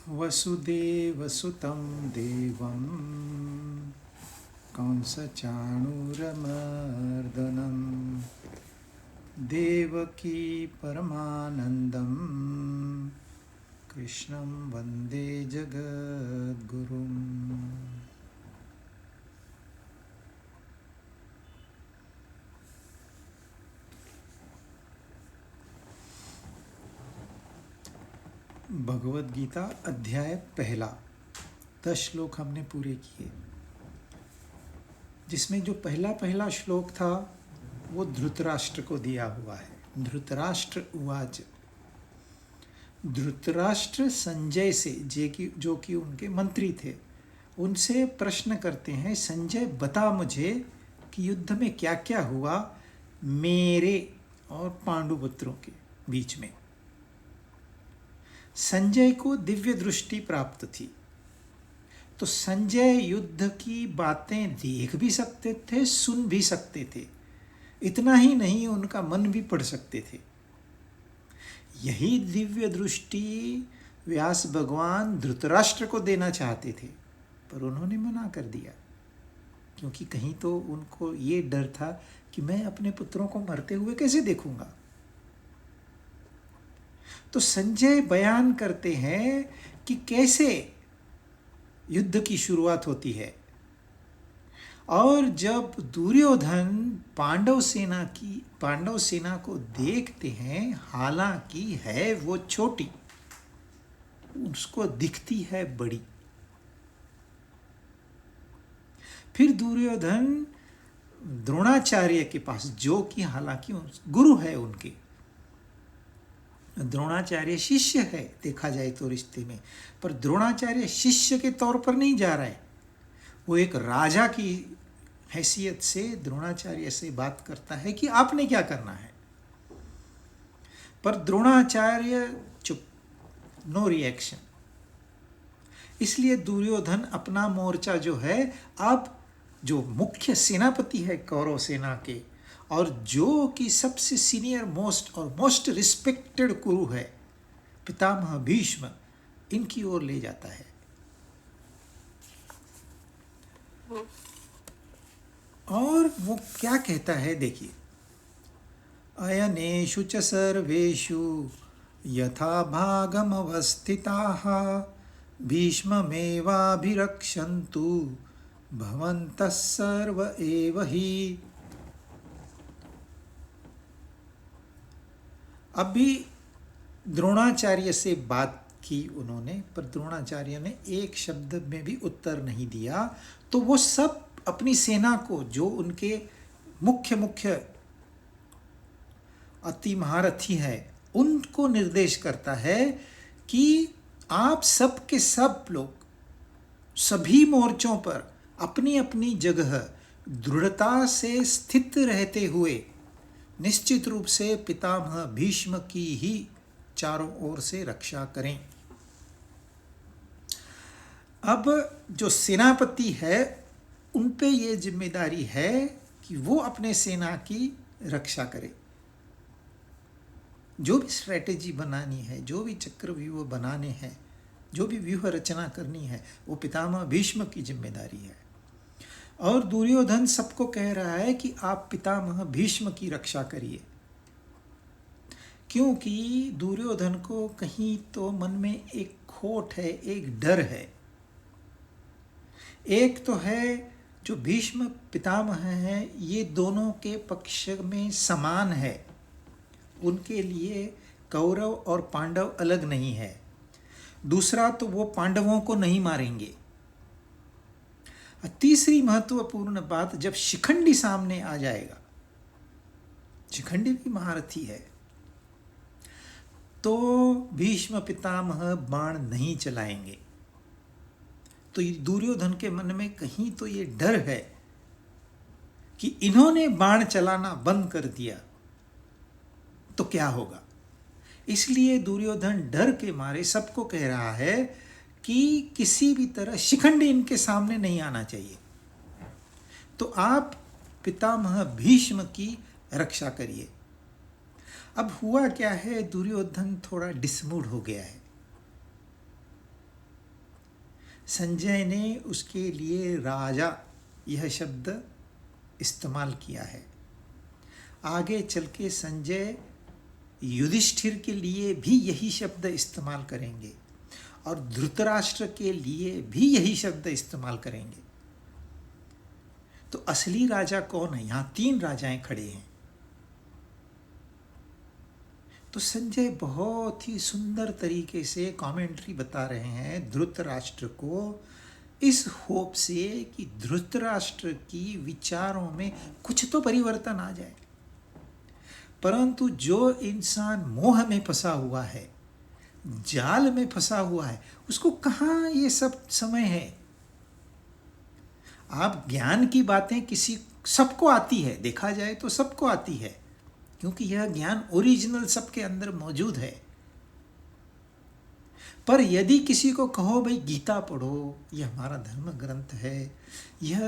वसुदेवसुतं देवं कंसचाणूरमर्दनं देवकी परमानन्दं कृष्णं वन्दे जगद्गुरुम्। भगवद गीता अध्याय पहला 10 श्लोक हमने पूरे किए, जिसमें जो पहला श्लोक था वो धृतराष्ट्र को दिया हुआ है। धृतराष्ट्र उवाच, धृतराष्ट्र संजय से जो कि उनके मंत्री थे, उनसे प्रश्न करते हैं, संजय बता मुझे कि युद्ध में क्या क्या हुआ मेरे और पांडुपुत्रों के बीच में। संजय को दिव्य दृष्टि प्राप्त थी, तो संजय युद्ध की बातें देख भी सकते थे, सुन भी सकते थे। इतना ही नहीं, उनका मन भी पढ़ सकते थे। यही दिव्य दृष्टि व्यास भगवान धृतराष्ट्र को देना चाहते थे, पर उन्होंने मना कर दिया, क्योंकि कहीं तो उनको ये डर था कि मैं अपने पुत्रों को मरते हुए कैसे देखूंगा। तो संजय बयान करते हैं कि कैसे युद्ध की शुरुआत होती है। और जब दुर्योधन पांडव सेना को देखते हैं, हालांकि है वो छोटी, उसको दिखती है बड़ी। फिर दुर्योधन द्रोणाचार्य के पास, जो कि हालांकि गुरु है उनके, द्रोणाचार्य शिष्य है देखा जाए तो रिश्ते में, पर द्रोणाचार्य शिष्य के तौर पर नहीं जा रहा है। वो एक राजा की हैसियत से द्रोणाचार्य से बात करता है कि आपने क्या करना है। पर द्रोणाचार्य चुप, नो रिएक्शन। इसलिए दुर्योधन अपना मोर्चा जो है, अब जो मुख्य सेनापति है कौरव सेना के, और जो कि सबसे सीनियर मोस्ट और मोस्ट रिस्पेक्टेड गुरु है पितामह भीष्म, इनकी ओर ले जाता है। और वो क्या कहता है देखिए, अयनेषु च सर्वेषु यथा भागमवस्थिताः भीष्ममेवाभिरक्षन्तु भवन्तः सर्व एव हि। अभी द्रोणाचार्य से बात की उन्होंने, पर द्रोणाचार्य ने एक शब्द में भी उत्तर नहीं दिया। तो वो सब अपनी सेना को, जो उनके मुख्य अति महारथी है, उनको निर्देश करता है कि आप सब के सब लोग सभी मोर्चों पर अपनी अपनी जगह दृढ़ता से स्थित रहते हुए निश्चित रूप से पितामह भीष्म की ही चारों ओर से रक्षा करें। अब जो सेनापति है, उन पे ये जिम्मेदारी है कि वो अपने सेना की रक्षा करे। जो भी स्ट्रेटेजी बनानी है, जो भी चक्रव्यूह बनाने हैं, जो भी व्यूह रचना करनी है, वो पितामह भीष्म की जिम्मेदारी है। और दुर्योधन सबको कह रहा है कि आप पितामह भीष्म की रक्षा करिए, क्योंकि दुर्योधन को कहीं तो मन में एक खोट है, एक डर है। एक तो है जो भीष्म पितामह हैं, ये दोनों के पक्ष में समान है, उनके लिए कौरव और पांडव अलग नहीं है। दूसरा तो वो पांडवों को नहीं मारेंगे। तीसरी महत्वपूर्ण बात, जब शिखंडी सामने आ जाएगा, शिखंडी भी महारथी है, तो भीष्म पितामह बाण नहीं चलाएंगे। तो दुर्योधन के मन में कहीं तो ये डर है कि इन्होंने बाण चलाना बंद कर दिया तो क्या होगा। इसलिए दुर्योधन डर के मारे सबको कह रहा है कि किसी भी तरह शिखंडी इनके सामने नहीं आना चाहिए, तो आप पितामह भीष्म की रक्षा करिए। अब हुआ क्या है, दुर्योधन थोड़ा डिसमूड हो गया है। संजय ने उसके लिए राजा यह शब्द इस्तेमाल किया है। आगे चल के संजय युधिष्ठिर के लिए भी यही शब्द इस्तेमाल करेंगे और धृतराष्ट्र के लिए भी यही शब्द इस्तेमाल करेंगे। तो असली राजा कौन है? यहां 3 राजाएं खड़े हैं। तो संजय बहुत ही सुंदर तरीके से कमेंट्री बता रहे हैं धृतराष्ट्र को, इस होप से कि धृतराष्ट्र की विचारों में कुछ तो परिवर्तन आ जाए। परंतु जो इंसान मोह में फंसा हुआ है, जाल में फंसा हुआ है, उसको कहाँ ये सब समय है। आप ज्ञान की बातें सबको आती है, देखा जाए तो सबको आती है, क्योंकि यह ज्ञान ओरिजिनल सबके अंदर मौजूद है। पर यदि किसी को कहो भाई गीता पढ़ो, यह हमारा धर्म ग्रंथ है, यह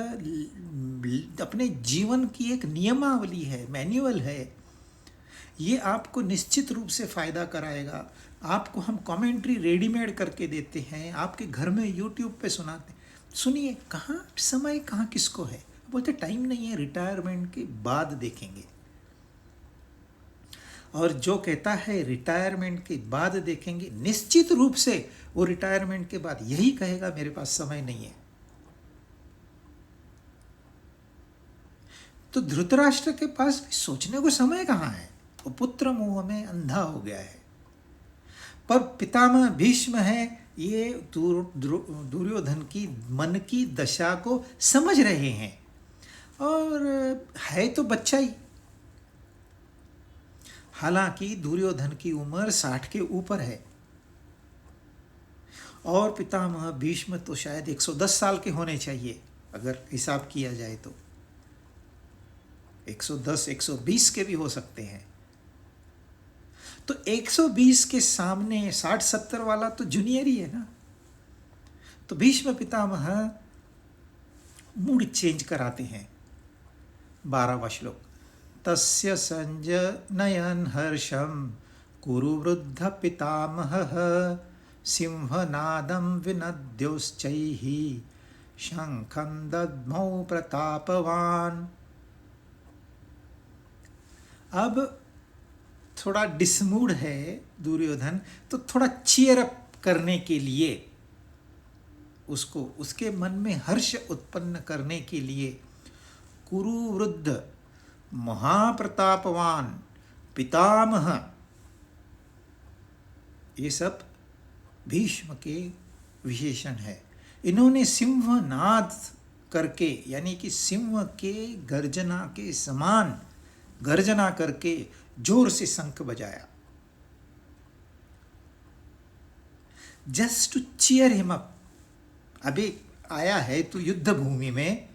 अपने जीवन की एक नियमावली है, मैन्युअल है, ये आपको निश्चित रूप से फायदा कराएगा। आपको हम कमेंट्री रेडीमेड करके देते हैं, आपके घर में यूट्यूब पे सुनाते हैं, सुनिए। कहाँ समय, कहाँ किसको है? बोलते टाइम नहीं है, रिटायरमेंट के बाद देखेंगे। और जो कहता है रिटायरमेंट के बाद देखेंगे, निश्चित रूप से वो रिटायरमेंट के बाद यही कहेगा मेरे पास समय नहीं है। तो धृतराष्ट्र के पास भी सोचने को समय कहाँ है? वो पुत्र मोह में अंधा हो गया है। पर पितामह भीष्म है, ये दुर्योधन की मन की दशा को समझ रहे हैं, और है तो बच्चा ही। हालांकि दुर्योधन की उम्र 60 के ऊपर है और पितामह भीष्म तो शायद 110 साल के होने चाहिए, अगर हिसाब किया जाए तो 110 120 के भी हो सकते हैं। तो 120 के सामने 60-70 वाला तो जूनियर ही है ना। तो भीष्म पितामह मूड चेंज कराते हैं। 12वां श्लोक, तस्य संजनयन् हर्षं कुरु वृद्ध पितामहः सिंहनादं विनद्योश्चैः शंखं दद्मौ प्रतापवान्। अब थोड़ा डिसमूड है दुर्योधन, तो थोड़ा चीयर अप करने के लिए, उसको उसके मन में हर्ष उत्पन्न करने के लिए कुरु वृद्ध महाप्रतापवान पितामह, ये सब भीष्म के विशेषण है। इन्होंने सिंहनाद करके, यानी कि सिंह के गर्जना के समान गर्जना करके जोर से शंख बजाया, just to cheer him up. अभी आया है तू युद्ध भूमि में,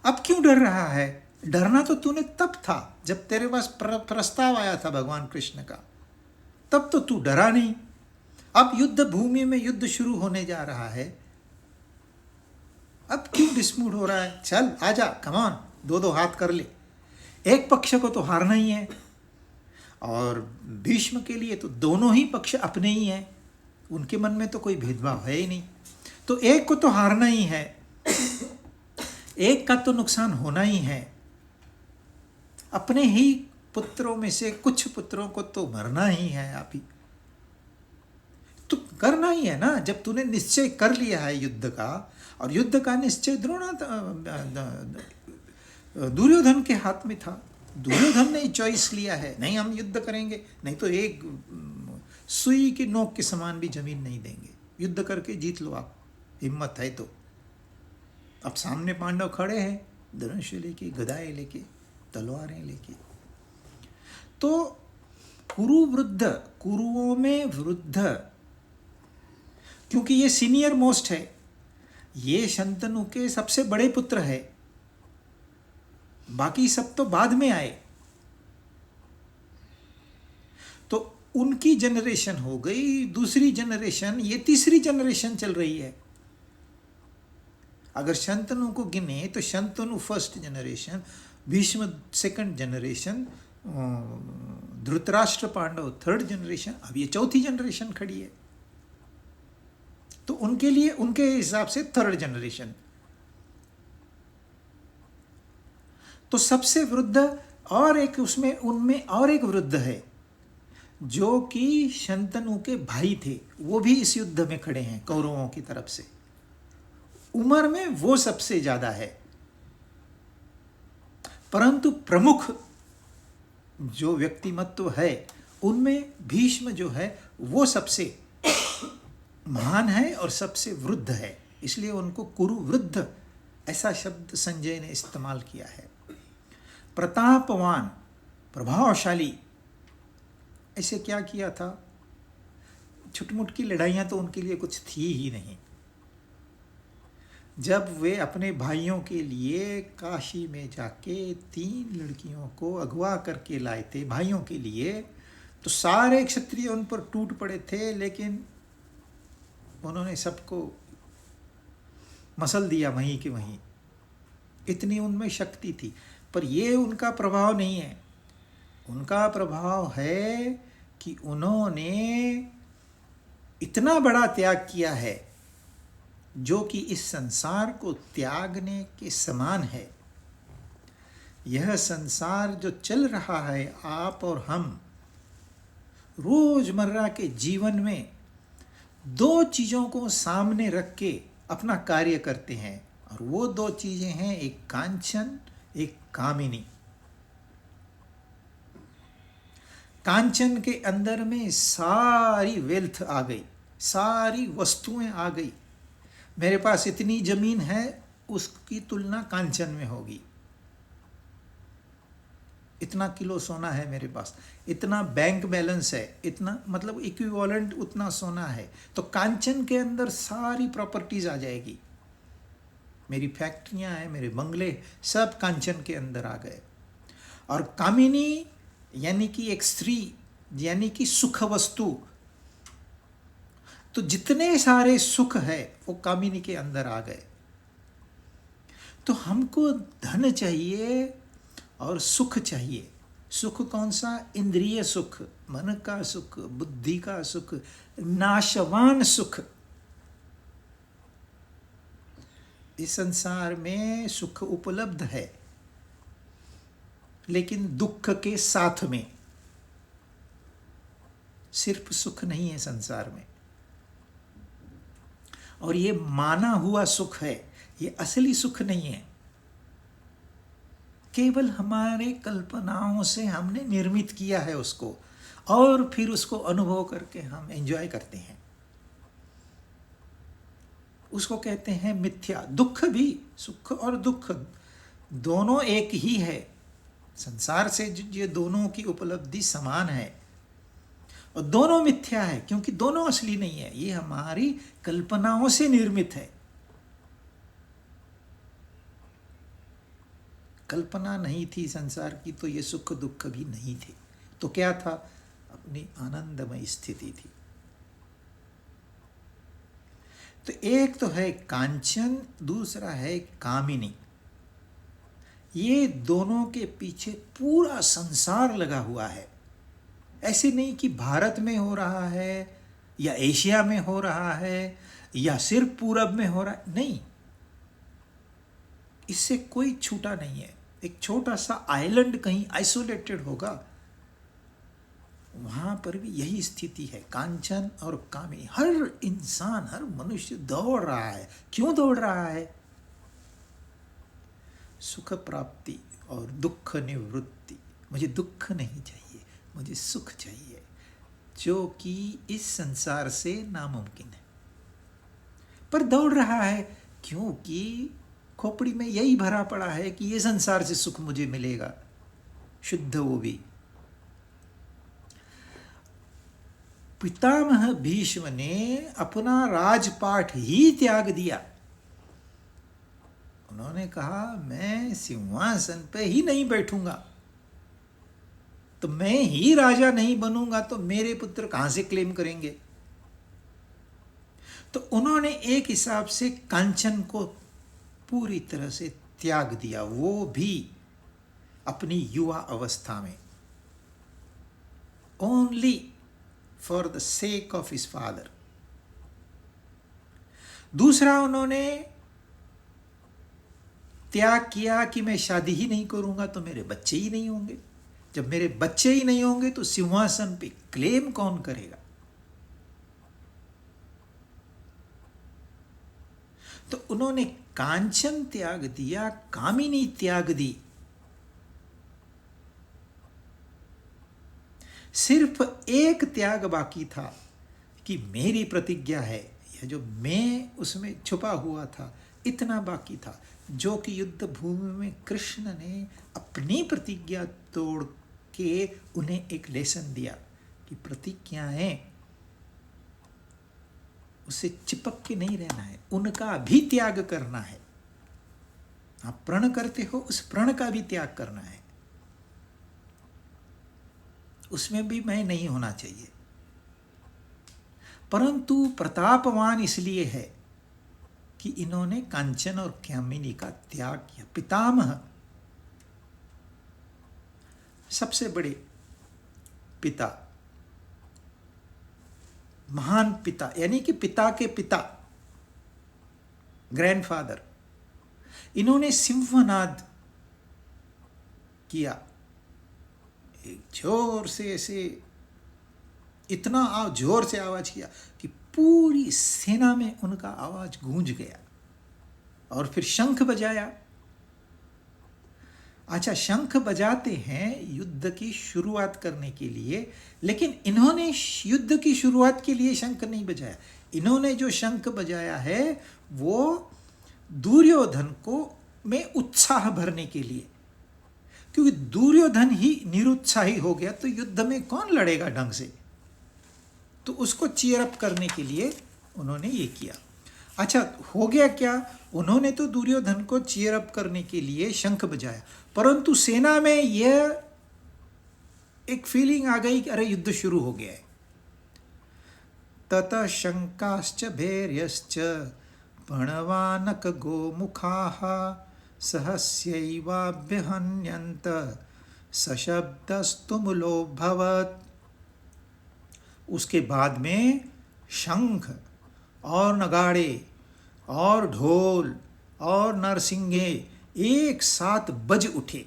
अब क्यों डर रहा है? डरना तो तूने तब था जब तेरे पास प्रस्ताव आया था भगवान कृष्ण का, तब तो तू डरा नहीं। अब युद्ध भूमि में युद्ध शुरू होने जा रहा है, अब क्यों डिसमूड हो रहा है? चल आजा, कमान, 2-2 हाथ कर ले। एक पक्ष को तो हारना ही है, और भीष्म के लिए तो दोनों ही पक्ष अपने ही हैं, उनके मन में तो कोई भेदभाव है ही नहीं। तो एक को तो हारना ही है, एक का तो नुकसान होना ही है, अपने ही पुत्रों में से कुछ पुत्रों को तो मरना ही है। आप ही तो करना ही है ना, जब तूने निश्चय कर लिया है युद्ध का, और युद्ध का निश्चय दुर्योधन के हाथ में था। दुर्योधन ने चॉइस लिया है, नहीं हम युद्ध करेंगे, नहीं तो एक सुई की नोक के समान भी जमीन नहीं देंगे, युद्ध करके जीत लो आप, हिम्मत है तो। अब सामने पांडव खड़े हैं, धनुष लेके, गदाएं लेके, तलवारें लेके। तो कुरु वृद्ध, कुरुओं में वृद्ध, क्योंकि ये सीनियर मोस्ट है, ये शंतनु के सबसे बड़े पुत्र है, बाकी सब तो बाद में आए। तो उनकी जनरेशन हो गई, दूसरी जनरेशन, ये तीसरी जनरेशन चल रही है। अगर शंतनु को गिने तो Shantanu first generation, Bhishma second generation, Dhritarashtra Pandava third generation, अब ये चौथी जनरेशन खड़ी है। तो उनके लिए उनके हिसाब से थर्ड जनरेशन। तो सबसे वृद्ध और एक उसमें उनमें और एक वृद्ध है जो कि शंतनु के भाई थे, वो भी इस युद्ध में खड़े हैं कौरवों की तरफ से। उम्र में वो सबसे ज्यादा है, परंतु प्रमुख जो व्यक्तिमत्व है उनमें भीष्म जो है वो सबसे महान है और सबसे वृद्ध है, इसलिए उनको कुरु वृद्ध ऐसा शब्द संजय ने इस्तेमाल किया है। प्रतापवान, प्रभावशाली, ऐसे क्या किया था? छुटमुट की लड़ाइयाँ तो उनके लिए कुछ थी ही नहीं। जब वे अपने भाइयों के लिए काशी में जाके 3 लड़कियों को अगवा करके लाए थे भाइयों के लिए, तो सारे क्षत्रिय उन पर टूट पड़े थे, लेकिन उन्होंने सबको मसल दिया वहीं के वहीं। इतनी उनमें शक्ति थी। पर ये उनका प्रभाव नहीं है। उनका प्रभाव है कि उन्होंने इतना बड़ा त्याग किया है जो कि इस संसार को त्यागने के समान है। यह संसार जो चल रहा है, आप और हम रोजमर्रा के जीवन में 2 चीजों को सामने रख के अपना कार्य करते हैं, और वो 2 चीजें हैं, एक कांचन, एक कामिनी। कांचन के अंदर में सारी वेल्थ आ गई, सारी वस्तुएं आ गई। मेरे पास इतनी जमीन है, उसकी तुलना कांचन में होगी। इतना किलो सोना है मेरे पास, इतना बैंक बैलेंस है, इतना मतलब इक्विवेलेंट उतना सोना है। तो कांचन के अंदर सारी प्रॉपर्टीज आ जाएगी। मेरी फैक्ट्रियां हैं, मेरे बंगले, सब कांचन के अंदर आ गए। और कामिनी यानी कि एक स्त्री, यानी कि सुख वस्तु। तो जितने सारे सुख है वो कामिनी के अंदर आ गए। तो हमको धन चाहिए और सुख चाहिए। सुख कौन सा? इंद्रिय सुख, मन का सुख, बुद्धि का सुख, नाशवान सुख। इस संसार में सुख उपलब्ध है, लेकिन दुख के साथ में। सिर्फ सुख नहीं है संसार में। और ये माना हुआ सुख है, ये असली सुख नहीं है। केवल हमारे कल्पनाओं से हमने निर्मित किया है उसको, और फिर उसको अनुभव करके हम एंजॉय करते हैं। उसको कहते हैं मिथ्या। दुख भी, सुख और दुख दोनों एक ही है। संसार से ये दोनों की उपलब्धि समान है, और दोनों मिथ्या है, क्योंकि दोनों असली नहीं है। ये हमारी कल्पनाओं से निर्मित है। कल्पना नहीं थी संसार की, तो ये सुख दुख भी नहीं थे। तो क्या था? अपनी आनंदमय स्थिति थी। तो एक तो है कांचन, दूसरा है कामिनी। ये दोनों के पीछे पूरा संसार लगा हुआ है। ऐसे नहीं कि भारत में हो रहा है या एशिया में हो रहा है या सिर्फ पूरब में हो रहा है, नहीं। इससे कोई छूटा नहीं है। एक छोटा सा आइलैंड कहीं आइसोलेटेड होगा, वहां पर भी यही स्थिति है। कांचन और कामिनी। हर इंसान, हर मनुष्य दौड़ रहा है। क्यों दौड़ रहा है? सुख प्राप्ति और दुख निवृत्ति। मुझे दुख नहीं चाहिए, मुझे सुख चाहिए, जो कि इस संसार से नामुमकिन है। पर दौड़ रहा है क्योंकि खोपड़ी में यही भरा पड़ा है कि ये संसार से सुख मुझे मिलेगा, शुद्ध वो भी। पितामह भीष्म ने अपना राजपाट ही त्याग दिया। उन्होंने कहा, मैं सिंहासन पे ही नहीं बैठूंगा, तो मैं ही राजा नहीं बनूंगा तो मेरे पुत्र कहां से क्लेम करेंगे। तो उन्होंने एक हिसाब से कांचन को पूरी तरह से त्याग दिया, वो भी अपनी युवा अवस्था में। Only for the sake of his father. दूसरा, उन्होंने त्याग किया कि मैं शादी ही नहीं करूंगा तो मेरे बच्चे ही नहीं होंगे। जब मेरे बच्चे ही नहीं होंगे तो सिंहासन पे क्लेम कौन करेगा? तो उन्होंने कांचन त्याग दिया, कामिनी त्याग दी। सिर्फ एक त्याग बाकी था कि मेरी प्रतिज्ञा है, यह जो मैं उसमें छुपा हुआ था, इतना बाकी था, जो कि युद्ध भूमि में कृष्ण ने अपनी प्रतिज्ञा तोड़ के उन्हें एक लेसन दिया कि प्रतिज्ञाएं उससे चिपक के नहीं रहना है, उनका भी त्याग करना है। आप प्रण करते हो, उस प्रण का भी त्याग करना है, उसमें भी मैं नहीं होना चाहिए। परंतु प्रतापवान इसलिए है कि इन्होंने कांचन और कामिनी का त्याग किया। पितामह, सबसे बड़े पिता, महान पिता, यानी कि पिता के पिता, ग्रैंडफादर, इन्होंने सिंहनाद किया, एक जोर से, ऐसे इतना जोर से आवाज किया कि पूरी सेना में उनका आवाज गूंज गया। और फिर शंख बजाया। अच्छा, शंख बजाते हैं युद्ध की शुरुआत करने के लिए, लेकिन इन्होंने युद्ध की शुरुआत के लिए शंख नहीं बजाया। इन्होंने जो शंख बजाया है वो दुर्योधन को में उत्साह भरने के लिए, क्योंकि दुर्योधन ही निरुत्साही हो गया तो युद्ध में कौन लड़ेगा ढंग से, तो उसको चीयर अप करने के लिए उन्होंने ये किया। अच्छा, हो गया क्या? उन्होंने तो दुर्योधन को चीयर अप करने के लिए शंख बजाया, परंतु सेना में यह एक फीलिंग आ गई कि अरे युद्ध शुरू हो गया है। ततः शंकाश्च भैर्यश्च प्रणवानक गोमुखाः सहस्यैवाभ्यहन्यन्त सशब्दस्तुमुलोऽभवत्। उसके बाद में शंख और नगाड़े और ढोल और नरसिंगे एक साथ बज उठे।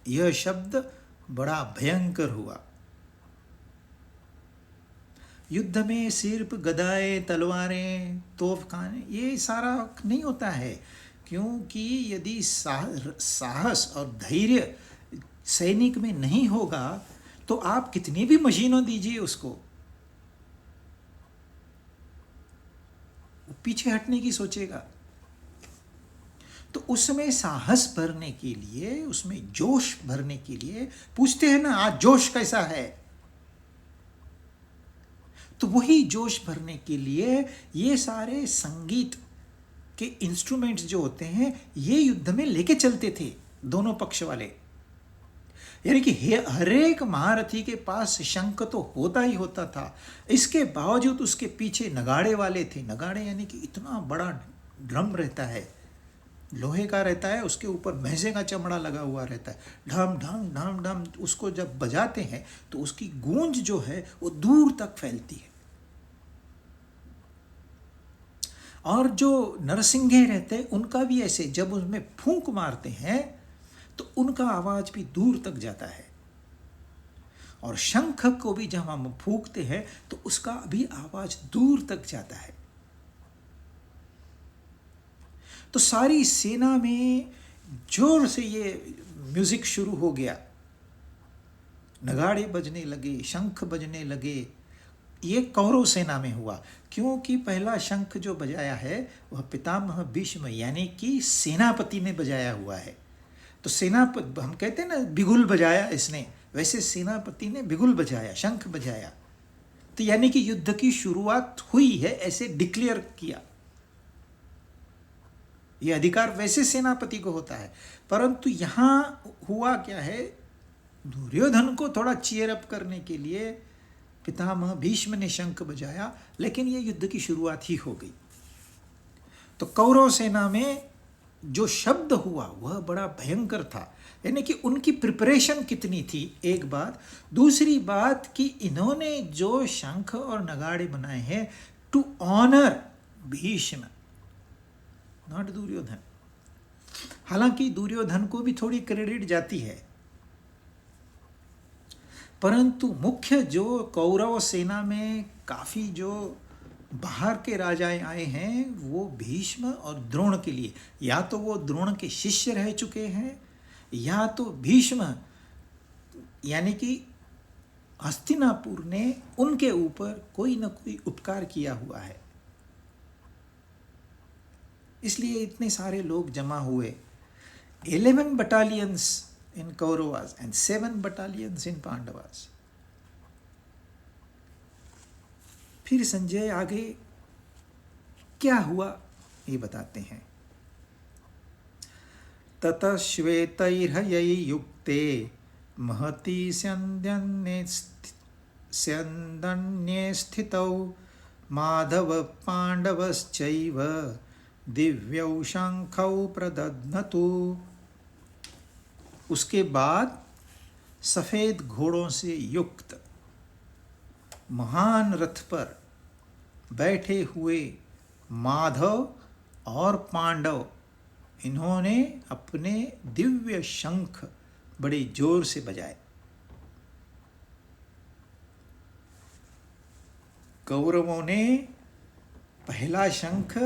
यह शब्द बड़ा भयंकर हुआ। युद्ध में सिर्फ गदाएं, तलवारें, तोपखाने ये सारा नहीं होता है, क्योंकि यदि साहस और धैर्य सैनिक में नहीं होगा तो आप कितनी भी मशीनों दीजिए उसको, वो पीछे हटने की सोचेगा। तो उसमें साहस भरने के लिए, उसमें जोश भरने के लिए पूछते हैं ना, आज जोश कैसा है? तो वही जोश भरने के लिए ये सारे संगीत के इंस्ट्रूमेंट्स जो होते हैं ये युद्ध में लेके चलते थे दोनों पक्ष वाले। यानी कि हर एक महारथी के पास शंख तो होता ही होता था, इसके बावजूद उसके पीछे नगाड़े वाले थे। नगाड़े यानी कि इतना बड़ा ड्रम रहता है, लोहे का रहता है, उसके ऊपर भैंसे का चमड़ा लगा हुआ रहता है, ढम ढम ढम ढम। उसको जब बजाते हैं तो उसकी गूंज जो है वो दूर तक फैलती है। और जो नरसिंगे रहते हैं उनका भी ऐसे, जब उसमें फूंक मारते हैं तो उनका आवाज भी दूर तक जाता है। और शंख को भी जब हम फूंकते हैं तो उसका भी आवाज दूर तक जाता है। तो सारी सेना में जोर से ये म्यूजिक शुरू हो गया, नगाड़े बजने लगे, शंख बजने लगे। ये कौरव सेना में हुआ, क्योंकि पहला शंख जो बजाया है वह पितामह भीष्म यानी कि सेनापति ने बजाया हुआ है। तो सेनापति, हम कहते हैं ना बिगुल बजाया इसने, वैसे सेनापति ने बिगुल बजाया, शंख बजाया। तो यानी कि युद्ध की शुरुआत हुई है, ऐसे डिक्लेयर किया। यह अधिकार वैसे सेनापति को होता है, परंतु यहां हुआ क्या है, दुर्योधन को थोड़ा चीयर अप करने के लिए पितामह भीष्म ने शंख बजाया, लेकिन यह युद्ध की शुरुआत ही हो गई। तो कौरव सेना में जो शब्द हुआ वह बड़ा भयंकर था। यानी कि उनकी प्रिपरेशन कितनी थी, एक बात। दूसरी बात कि इन्होंने जो शंख और नगाड़े बनाए हैं, to honour Bhishma, not Duryodhan. हालांकि दुर्योधन को भी थोड़ी क्रेडिट जाती है, परंतु मुख्य जो कौरव सेना में काफी जो बाहर के राजाएं आए हैं वो भीष्म और द्रोण के लिए, या तो वो द्रोण के शिष्य रह चुके हैं, या तो भीष्म यानी कि हस्तिनापुर ने उनके ऊपर कोई न कोई उपकार किया हुआ है, इसलिए इतने सारे लोग जमा हुए। 11 battalions in Kauravas and 7 battalions in Pandavas। फिर संजय आगे क्या हुआ ये बताते हैं। ततः श्वेतैर्हयै युक्ते महती स्यन्दन्ये स्थितौ माधव पांडवश्चैव दिव्यौ शंखौ प्रदध्नतु। उसके बाद सफेद घोड़ों से युक्त महान रथ पर बैठे हुए माधव और पांडव, इन्होंने अपने दिव्य शंख बड़े जोर से बजाए। कौरवों ने पहला शंख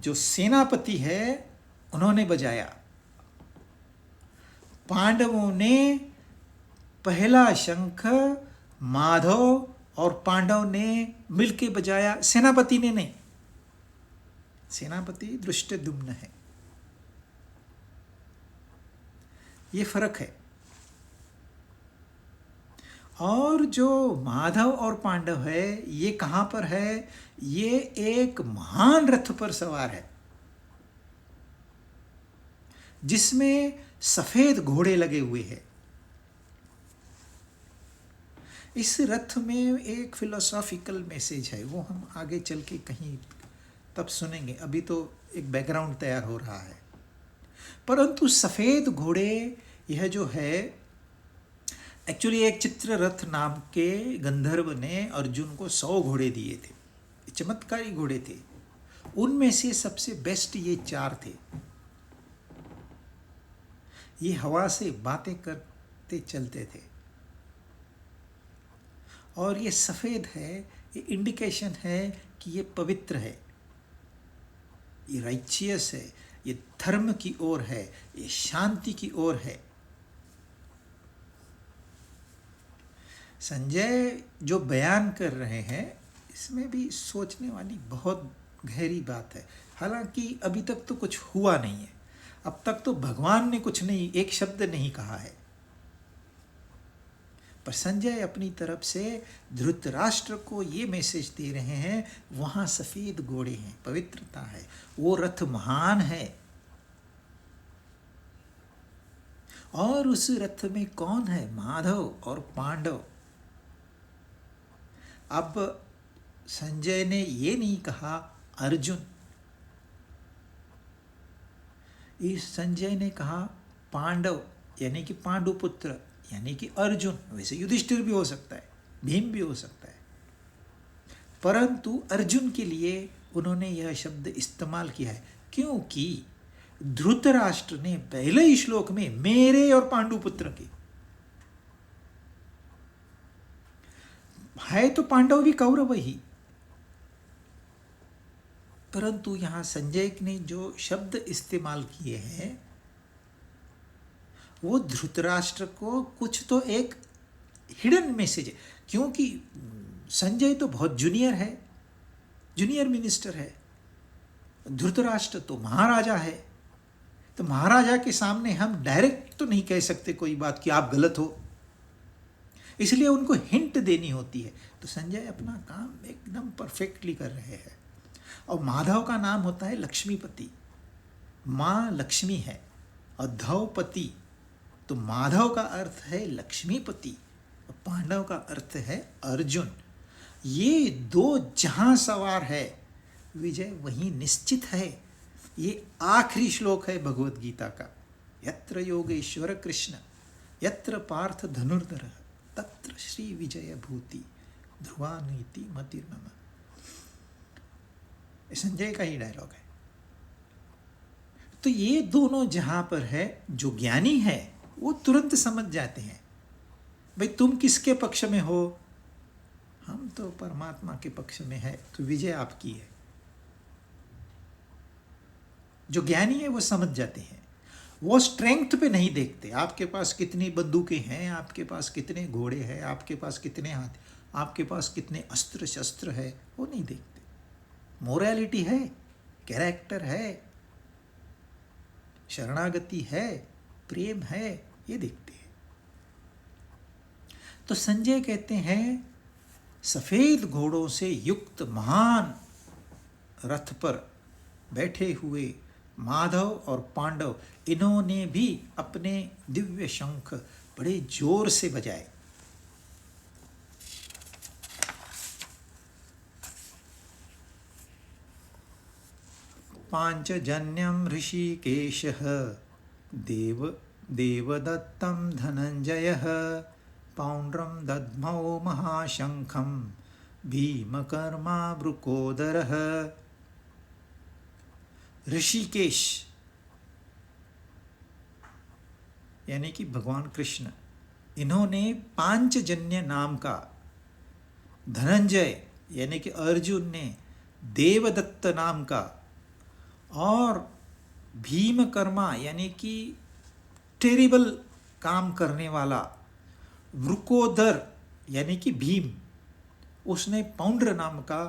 जो सेनापति है उन्होंने बजाया, पांडवों ने पहला शंख माधव और पांडव ने मिलके बजाया, सेनापति ने नहीं। सेनापति धृष्टद्युम्न है, ये फर्क है। और जो माधव और पांडव है ये कहां पर है, ये एक महान रथ पर सवार है जिसमें सफेद घोड़े लगे हुए हैं। इस रथ में एक फिलोसॉफिकल मैसेज है, वो हम आगे चल के कहीं तब सुनेंगे, अभी तो एक बैकग्राउंड तैयार हो रहा है। परंतु सफेद घोड़े यह जो है, एक्चुअली एक चित्ररथ नाम के गंधर्व ने अर्जुन को 100 घोड़े दिए थे, चमत्कारी घोड़े थे। उनमें से सबसे बेस्ट ये 4 थे। ये हवा से बातें करते चलते थे और ये सफेद है, ये इंडिकेशन है कि ये पवित्र है, ये राइचियस है, ये धर्म की ओर है, ये शांति की ओर है। संजय जो बयान कर रहे हैं इसमें भी सोचने वाली बहुत गहरी बात है। हालांकि अभी तक तो कुछ हुआ नहीं है, अब तक तो भगवान ने कुछ नहीं, एक शब्द नहीं कहा है, पर संजय अपनी तरफ से धृतराष्ट्र को ये मैसेज दे रहे हैं, वहां सफेद घोड़े हैं, पवित्रता है, वो रथ महान है। और उस रथ में कौन है, माधव और पांडव। अब संजय ने ये नहीं कहा अर्जुन, इस संजय ने कहा पांडव, यानी कि पांडुपुत्र, यानी कि अर्जुन। वैसे युधिष्ठिर भी हो सकता है, भीम भी हो सकता है, परंतु अर्जुन के लिए उन्होंने यह शब्द इस्तेमाल किया है क्योंकि धृतराष्ट्र ने पहले ही श्लोक में मेरे और पांडुपुत्र के है, तो पांडव भी कौरव ही, परंतु यहां संजय ने जो शब्द इस्तेमाल किए हैं वो धृतराष्ट्र को कुछ तो एक हिडन मैसेज है, क्योंकि संजय तो बहुत जूनियर है, जूनियर मिनिस्टर है, धृतराष्ट्र तो महाराजा है, तो महाराजा के सामने हम डायरेक्ट तो नहीं कह सकते कोई बात कि आप गलत हो, इसलिए उनको हिंट देनी होती है। तो संजय अपना काम एकदम परफेक्टली कर रहे हैं। और माधव का नाम होता है लक्ष्मीपति, माँ लक्ष्मी है, और धवपति, तो माधव का अर्थ है लक्ष्मीपति और पांडव का अर्थ है अर्जुन। ये 2 जहां सवार है, विजय वहीं निश्चित है। ये आखिरी श्लोक है भगवत गीता का, यत्र योगेश्वर कृष्ण यत्र पार्थ धनुर्धर तत्र श्री विजय भूति ध्रुवा नीति मतिर्मम। संजय का ही डायलॉग है। तो ये दोनों जहां पर है, जो ज्ञानी है वो तुरंत समझ जाते हैं, भाई तुम किसके पक्ष में हो, हम तो परमात्मा के पक्ष में है, तो विजय आपकी है। जो ज्ञानी है वो समझ जाते हैं, वो स्ट्रेंथ पे नहीं देखते, आपके पास कितनी बंदूकें हैं, आपके पास कितने घोड़े हैं, आपके पास कितने हाथ, आपके पास कितने अस्त्र शस्त्र है, वो नहीं देखते। मोरालिटी है, कैरेक्टर है, शरणागति है, प्रेम है, ये देखते हैं। तो संजय कहते हैं सफेद घोड़ों से युक्त महान रथ पर बैठे हुए माधव और पांडव, इन्होंने भी अपने दिव्य शंख बड़े जोर से बजाए। पांचजन्यम ऋषिकेशः देवदत्तं धनंजयः पौंड्रं दद्मौ महाशंखं भीमकर्मा वृकोदरः। ऋषिकेश यानी कि भगवान कृष्ण, इन्होंने पांचजन्य नाम का, धनंजय यानी कि अर्जुन ने देवदत्त नाम का, और भीमकर्मा यानी कि टेरिबल काम करने वाला, वृकोदर यानी कि भीम, उसने पौंड्र नाम का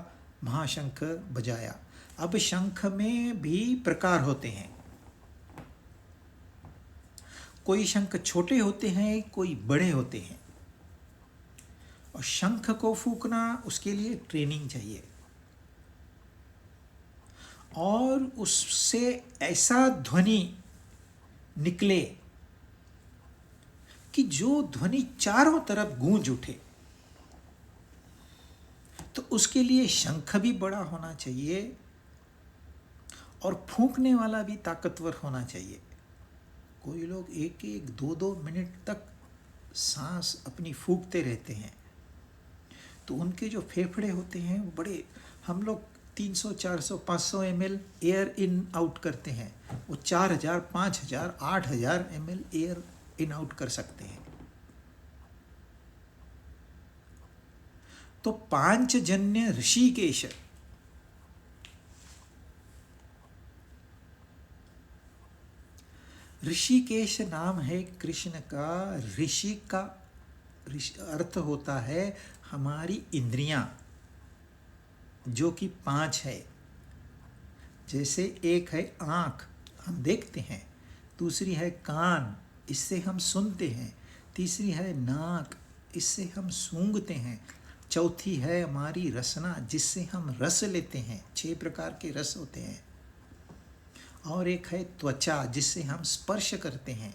महाशंख बजाया। अब शंख में भी प्रकार होते हैं, कोई शंख छोटे होते हैं, कोई बड़े होते हैं, और शंख को फूंकना उसके लिए ट्रेनिंग चाहिए, और उससे ऐसा ध्वनि निकले कि जो ध्वनि चारों तरफ गूंज उठे। तो उसके लिए शंख भी बड़ा होना चाहिए और फूंकने वाला भी ताकतवर होना चाहिए। कोई लोग एक एक दो दो मिनट तक सांस अपनी फूंकते रहते हैं, तो उनके जो फेफड़े होते हैं वो बड़े, हम लोग 300, 400, 500 ml एयर इन आउट करते हैं, वो 4000, 5000, 8000 ml एयर इन आउट कर सकते हैं। तो पांचजन्य ऋषिकेश, ऋषिकेश नाम है कृष्ण का। ऋषि का अर्थ होता है हमारी इंद्रियां, जो कि 5 है। जैसे एक है आँख, हम देखते हैं, दूसरी है कान, इससे हम सुनते हैं, तीसरी है नाक, इससे हम सूंघते हैं, चौथी है हमारी रसना, जिससे हम रस लेते हैं, 6 प्रकार के रस होते हैं, और एक है त्वचा, जिससे हम स्पर्श करते हैं।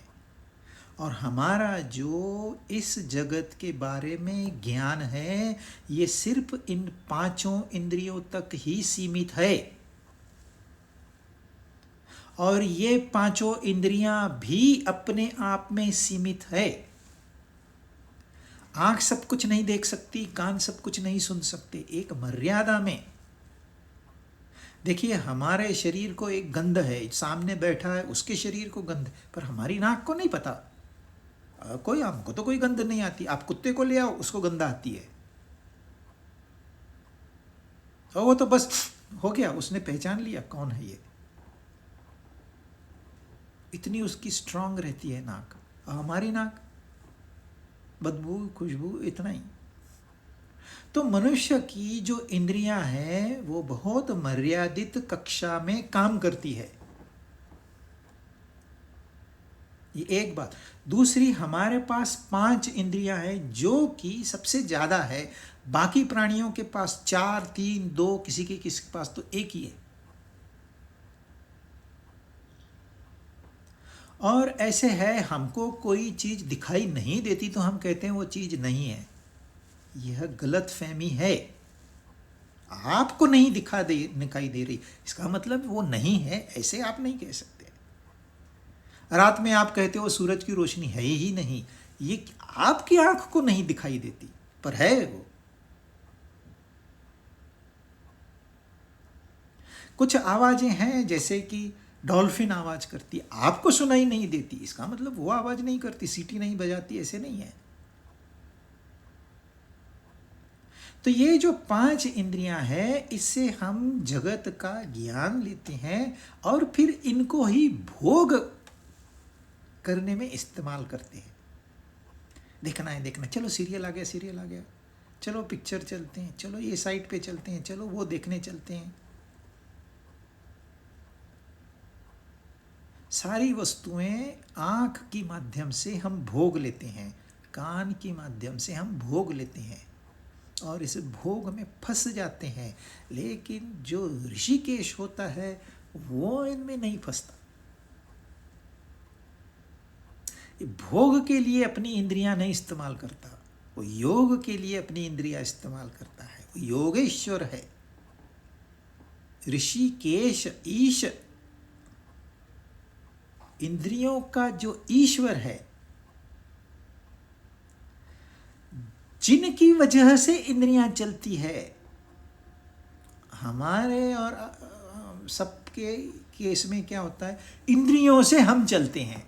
और हमारा जो इस जगत के बारे में ज्ञान है, ये सिर्फ इन 5 इंद्रियों तक ही सीमित है, और ये 5 इंद्रियां भी अपने आप में सीमित है। आंख सब कुछ नहीं देख सकती, कान सब कुछ नहीं सुन सकते, एक मर्यादा में। देखिए हमारे शरीर को एक गंध है, सामने बैठा है उसके शरीर को गंध, पर हमारी नाक को नहीं पता। कोई, हमको तो कोई गंध नहीं आती, आप कुत्ते को ले आओ उसको गंध आती है, और वो तो बस हो गया, उसने पहचान लिया कौन है ये, इतनी उसकी स्ट्रांग रहती है नाक। और हमारी नाक बदबू, खुशबू, इतना ही। तो मनुष्य की जो इंद्रियां हैं वो बहुत मर्यादित कक्षा में काम करती है, ये एक बात। दूसरी, हमारे पास 5 इंद्रियां हैं, जो कि सबसे ज्यादा है। बाकी प्राणियों के पास 4, 3, 2, किसी के पास तो एक ही है। और ऐसे है, हमको कोई चीज दिखाई नहीं देती तो हम कहते हैं वो चीज नहीं है। यह गलत फहमी है। आपको नहीं दिखाई दे रही, इसका मतलब वो नहीं है, ऐसे आप नहीं कह सकते। रात में आप कहते हो सूरज की रोशनी है ही नहीं, ये आपकी आंख को नहीं दिखाई देती, पर है वो। कुछ आवाज़ें हैं जैसे कि डॉल्फिन आवाज़ करती, आपको सुनाई नहीं देती, इसका मतलब वो आवाज़ नहीं करती, सीटी नहीं बजाती, ऐसे नहीं है। तो ये जो 5 इंद्रियां हैं, इससे हम जगत का ज्ञान लेते हैं और फिर इनको ही भोग करने में इस्तेमाल करते हैं। देखना है देखना, चलो सीरियल आ गया, सीरियल आ गया, चलो पिक्चर चलते हैं, चलो ये साइट पे चलते हैं, चलो वो देखने चलते हैं। सारी वस्तुएं आँख के माध्यम से हम भोग लेते हैं, कान के माध्यम से हम भोग लेते हैं और इस भोग में फंस जाते हैं। लेकिन जो ऋषिकेश होता है वो इनमें नहीं फंसता। भोग के लिए अपनी इंद्रियां नहीं इस्तेमाल करता, वो योग के लिए अपनी इंद्रियां इस्तेमाल करता है। वो योगेश्वर है। ऋषिकेश ईश, इंद्रियों का जो ईश्वर है, जिनकी वजह से इंद्रियां चलती है। हमारे और सबके केस में क्या होता है, इंद्रियों से हम चलते हैं,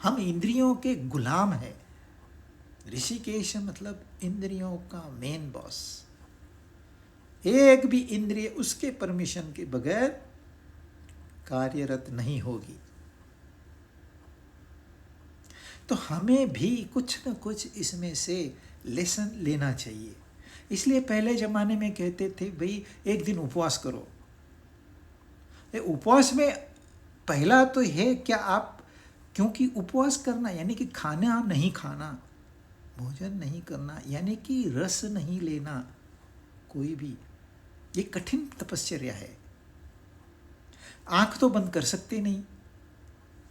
हम इंद्रियों के गुलाम हैं। ऋषिकेश मतलब इंद्रियों का मेन बॉस। एक भी इंद्रिय उसके परमिशन के बगैर कार्यरत नहीं होगी। तो हमें भी कुछ न कुछ इसमें से लेसन लेना चाहिए। इसलिए पहले ज़माने में कहते थे भाई एक दिन उपवास करो। उपवास में पहला तो है क्या आप, क्योंकि उपवास करना यानी कि खाना नहीं खाना, भोजन नहीं करना, यानी कि रस नहीं लेना कोई भी, ये कठिन तपस्या है। आँख तो बंद कर सकते नहीं,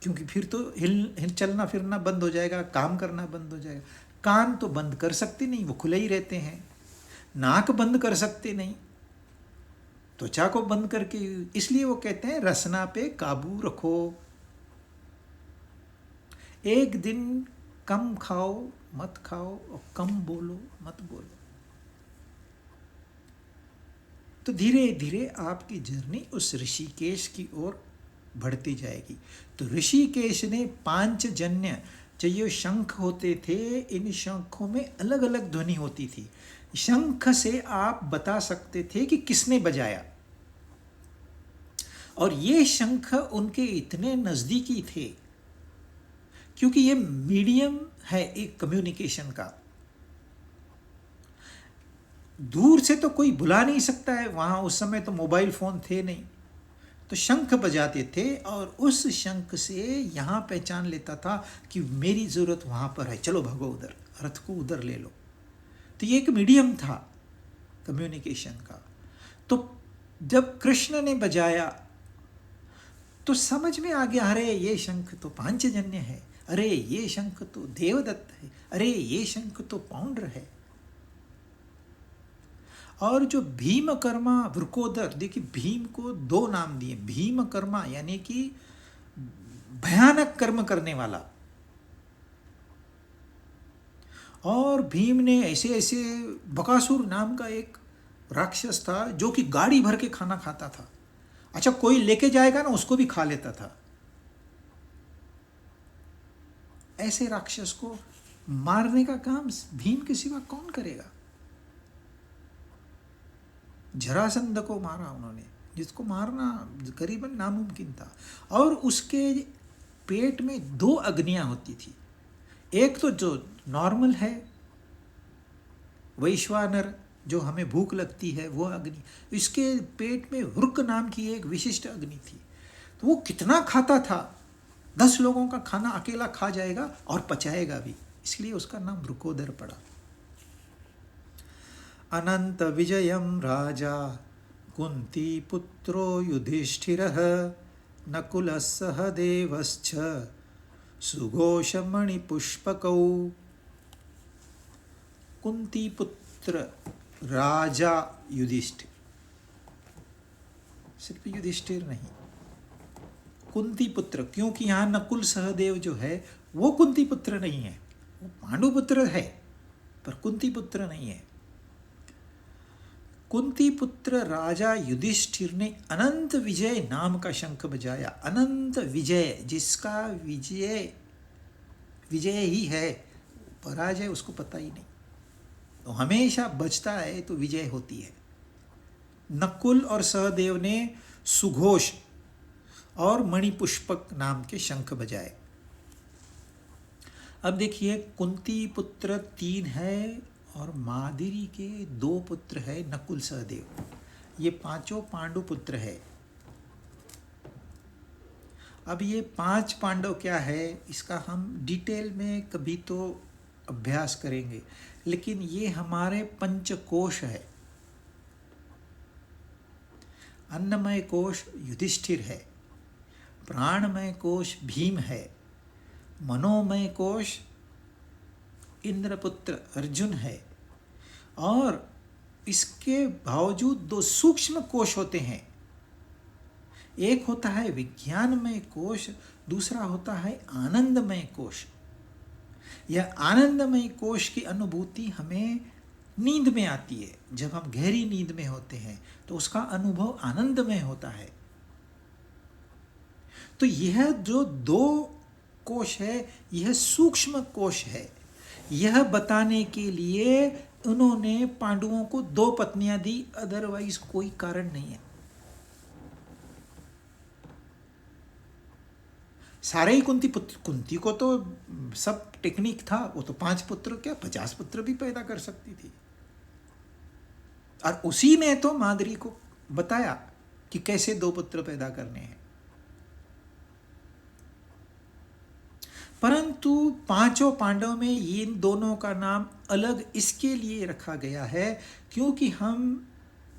क्योंकि फिर तो हिल चलना फिरना बंद हो जाएगा, काम करना बंद हो जाएगा। कान तो बंद कर सकते नहीं, वो खुले ही रहते हैं। नाक बंद कर सकते नहीं, त्वचा को बंद करके, इसलिए वो कहते हैं रसना पे काबू रखो। एक दिन कम खाओ मत खाओ और कम बोलो मत बोलो, तो धीरे धीरे आपकी जर्नी उस ऋषिकेश की ओर बढ़ती जाएगी। तो ऋषिकेश ने पांचजन्य, जो ये शंख होते थे, इन शंखों में अलग अलग ध्वनि होती थी। शंख से आप बता सकते थे कि किसने बजाया, और ये शंख उनके इतने नज़दीकी थे क्योंकि ये मीडियम है एक कम्युनिकेशन का। दूर से तो कोई बुला नहीं सकता है, वहाँ उस समय तो मोबाइल फ़ोन थे नहीं, तो शंख बजाते थे और उस शंख से यहाँ पहचान लेता था कि मेरी ज़रूरत वहाँ पर है, चलो भागो उधर, रथ को उधर ले लो। तो ये एक मीडियम था कम्युनिकेशन का। तो जब कृष्ण ने बजाया तो समझ में आ गया, अरे ये शंख तो पांचजन्य है, अरे ये शंख तो देवदत्त है, अरे ये शंख तो पौंड्र है। और जो भीमकर्मा वृकोदर, देखिए भीम को 2 नाम दिए, भीमकर्मा यानी कि भयानक कर्म करने वाला, और भीम ने ऐसे ऐसे, बकासुर नाम का एक राक्षस था जो कि गाड़ी भर के खाना खाता था। अच्छा, कोई लेके जाएगा ना उसको भी खा लेता था। ऐसे राक्षस को मारने का काम भीम के सिवा कौन करेगा। जरासंध को मारा उन्होंने, जिसको मारना करीबन नामुमकिन था। और उसके पेट में 2 अग्नियां होती थी। एक तो जो नॉर्मल है वैश्वानर, जो हमें भूख लगती है वो अग्नि, इसके पेट में वृक नाम की एक विशिष्ट अग्नि थी। तो वो कितना खाता था, 10 लोगों का खाना अकेला खा जाएगा और पचाएगा भी, इसलिए उसका नाम वृकोदर पड़ा। अनंत विजयम राजा कुंती पुत्रो युधिष्ठिरः नकुलः सहदेवश्च सुघोषमणिपुष्पकौ। कुंती पुत्र राजा युधिष्ठिर, सिर्फ युधिष्ठिर नहीं, कुंती पुत्र, क्योंकि यहाँ नकुल सहदेव जो है वो कुंती पुत्र नहीं है, वो पांडु पुत्र है पर कुंती पुत्र नहीं है। कुंती पुत्र राजा युधिष्ठिर ने अनंत विजय नाम का शंख बजाया। अनंत विजय, जिसका विजय विजय ही है, पराजय उसको पता ही नहीं, तो हमेशा बचता है तो विजय होती है। नकुल और सहदेव ने सुघोष और मणिपुष्पक नाम के शंख बजाए। अब देखिए, कुंती पुत्र 3 है और मादिरी के 2 पुत्र है, नकुल सहदेव। ये पांचों पांडु पुत्र है। अब ये 5 पांडव क्या है, इसका हम डिटेल में कभी तो अभ्यास करेंगे, लेकिन ये हमारे पंचकोश है। अन्नमय कोश युधिष्ठिर है, प्राणमय कोश भीम है, मनोमय कोश इंद्रपुत्र अर्जुन है, और इसके बावजूद 2 सूक्ष्म कोश होते हैं। एक होता है विज्ञानमय कोश, दूसरा होता है आनंदमय कोश। यह आनंदमय कोश की अनुभूति हमें नींद में आती है। जब हम गहरी नींद में होते हैं तो उसका अनुभव आनंदमय होता है। तो यह जो 2 कोश है, यह सूक्ष्म कोश है। यह बताने के लिए उन्होंने पांडवों को 2 पत्नियां दी, अदरवाइज कोई कारण नहीं है। सारे ही कुंती को तो सब टेक्निक था, वो तो 5 पुत्र क्या 50 पुत्र भी पैदा कर सकती थी। और उसी ने तो माद्री को बताया कि कैसे 2 पुत्र पैदा करने हैं। परंतु 5 पांडव में इन दोनों का नाम अलग इसके लिए रखा गया है क्योंकि हम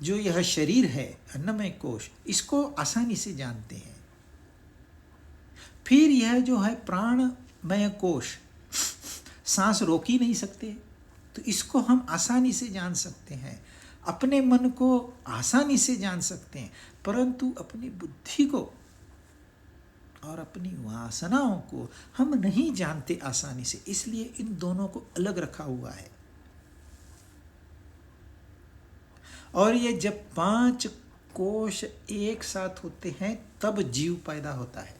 जो यह शरीर है, अन्नमय कोश, इसको आसानी से जानते हैं। फिर यह जो है प्राणमय कोश, सांस रोक ही नहीं सकते, तो इसको हम आसानी से जान सकते हैं। अपने मन को आसानी से जान सकते हैं, परंतु अपनी बुद्धि को और अपनी वासनाओं को हम नहीं जानते आसानी से, इसलिए इन दोनों को अलग रखा हुआ है। और ये जब 5 कोश एक साथ होते हैं तब जीव पैदा होता है।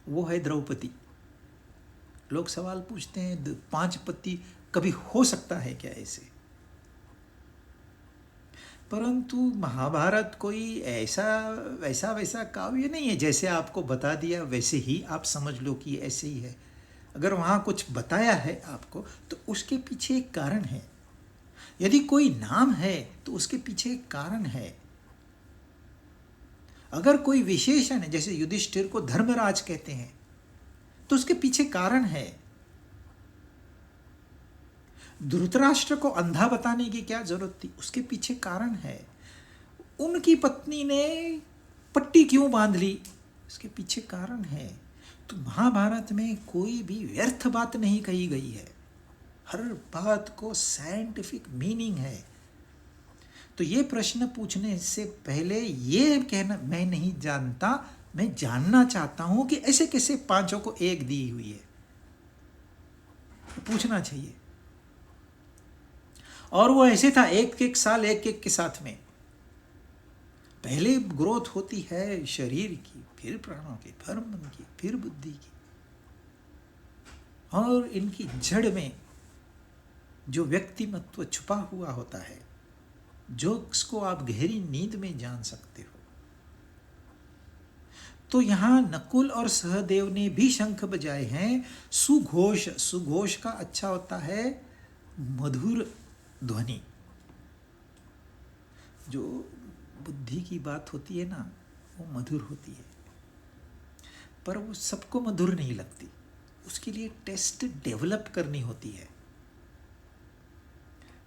वो है द्रौपदी। लोग सवाल पूछते हैं 5 पति कभी हो सकता है क्या ऐसे? परंतु महाभारत कोई ऐसा वैसा काव्य नहीं है। जैसे आपको बता दिया वैसे ही आप समझ लो कि ऐसे ही है। अगर वहाँ कुछ बताया है आपको तो उसके पीछे एक कारण है। यदि कोई नाम है तो उसके पीछे एक कारण है। अगर कोई विशेषण है, जैसे युधिष्ठिर को धर्मराज कहते हैं, तो उसके पीछे कारण है। धृतराष्ट्र को अंधा बताने की क्या जरूरत थी? उसके पीछे कारण है। उनकी पत्नी ने पट्टी क्यों बांध ली? उसके पीछे कारण है। तो महाभारत में कोई भी व्यर्थ बात नहीं कही गई है। हर बात को साइंटिफिक मीनिंग है। तो ये प्रश्न पूछने से पहले ये कहना मैं नहीं जानता, मैं जानना चाहता हूं कि ऐसे कैसे 5 को एक दी हुई है, तो पूछना चाहिए। और वो ऐसे था, एक साल एक के साथ में। पहले ग्रोथ होती है शरीर की, फिर प्राणों की, फिर मन की, फिर बुद्धि की, और इनकी जड़ में जो व्यक्तिमत्व छुपा हुआ होता है, जो उसको आप गहरी नींद में जान सकते हो। तो यहाँ नकुल और सहदेव ने भी शंख बजाए हैं। सुघोष का अच्छा होता है मधुर ध्वनि। जो बुद्धि की बात होती है ना, वो मधुर होती है, पर वो सबको मधुर नहीं लगती। उसके लिए टेस्ट डेवलप करनी होती है।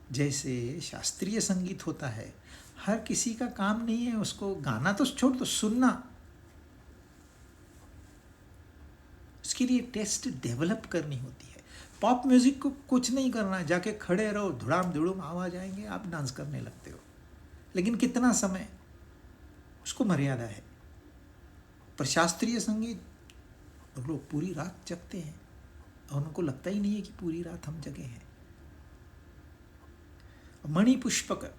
जैसे शास्त्रीय संगीत होता है, हर किसी का काम नहीं है उसको गाना तो छोड़ दो, सुनना, उसके लिए टेस्ट डेवलप करनी होती है। पॉप म्यूजिक को कुछ नहीं करना, जाके खड़े रहो, धुड़ाम धुड़ुम आवाज आएंगे, आप डांस करने लगते हो, लेकिन कितना समय, उसको मर्यादा है। पर शास्त्रीय संगीत लोग पूरी रात जगते हैं और उनको लगता ही नहीं है कि पूरी रात हम जगे हैं। मणि पुष्पक,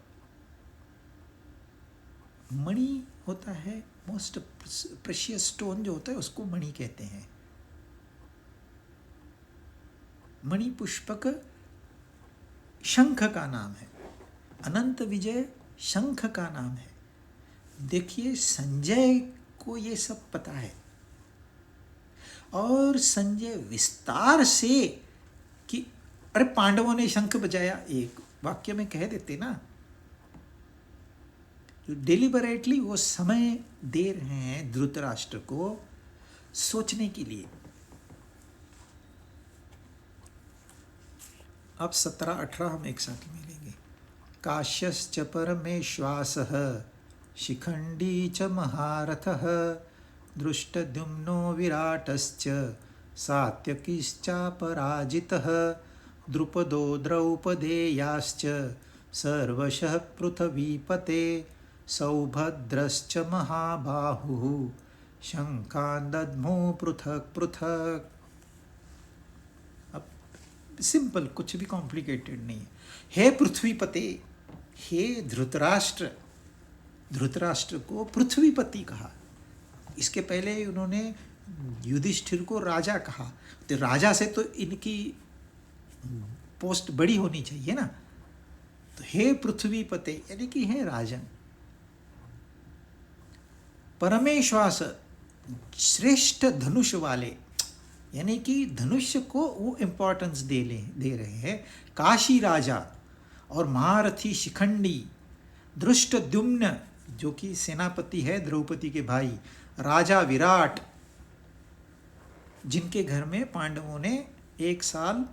मणि होता है मोस्ट प्रेशियस स्टोन जो होता है उसको मणि कहते हैं। मणि पुष्पक शंख का नाम है, अनंत विजय शंख का नाम है। देखिए संजय को ये सब पता है और संजय विस्तार से कि अरे पांडवों ने शंख बजाया, एक वाक्य में कह देते ना। डिलिबरेटली वो समय दे रहे हैं धृतराष्ट्र को सोचने के लिए। अब 17-18 हम एक साथ मिलेंगे। काश्यश्च परमेश्वासः शिखंडी च महारथः दृष्टद्युम्नो विराटश्च सात्यकिश्चापराजितः द्रुपदो द्रौपदेयाश्च सर्वशः पृथ्वीपते सौभद्रश्च महाबाहुः शंखान् दद्मो पृथक् पृथक्। अब सिंपल, कुछ भी कॉम्प्लिकेटेड नहीं है। हे पृथ्वीपते, हे धृतराष्ट्र, धृतराष्ट्र को पृथ्वीपति कहा। इसके पहले उन्होंने युधिष्ठिर को राजा कहा, तो राजा से तो इनकी पोस्ट बड़ी होनी चाहिए ना। तो हे पृथ्वीपते यानी कि हे राजन। परमेश्वास श्रेष्ठ धनुष वाले, यानी कि धनुष्य को वो इम्पोर्टेंस दे रहे हैं। काशी राजा और महारथी शिखंडी, दृष्टद्युम्न जो कि सेनापति है द्रौपदी के भाई, राजा विराट जिनके घर में पांडवों ने 1 साल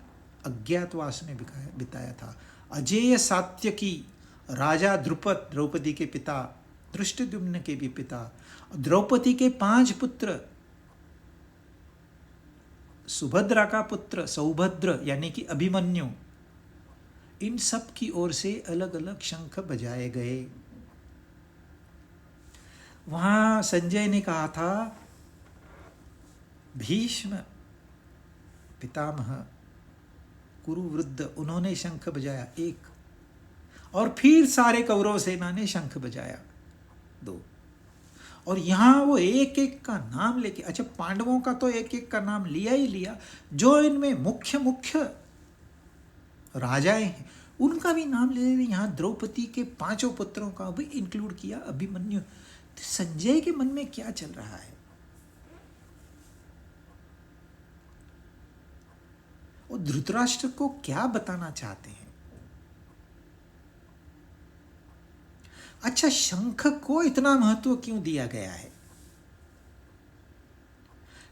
अज्ञातवास में बिताया था, अजेय सात्यकी, राजा द्रुपद द्रौपदी के पिता, दृष्टद्युम्न के भी पिता, द्रौपदी के 5 पुत्र, सुभद्रा का पुत्र सौभद्र यानी कि अभिमन्यु, इन सब की ओर से अलग अलग शंख बजाए गए। वहां संजय ने कहा था भीष्म पितामह कुरुवृद्ध, उन्होंने शंख बजाया 1, और फिर सारे कौरव सेना ने शंख बजाया 2। और यहाँ वो एक एक का नाम लेके, अच्छा पांडवों का तो एक एक का नाम लिया ही लिया, जो इनमें मुख्य मुख्य राजाएं हैं उनका भी नाम ले रहे। यहाँ द्रौपदी के 5 पुत्रों का भी इंक्लूड किया, अभिमन्यु। तो संजय के मन में क्या चल रहा है? वो धृतराष्ट्र को क्या बताना चाहते हैं? अच्छा, शंख को इतना महत्व क्यों दिया गया है?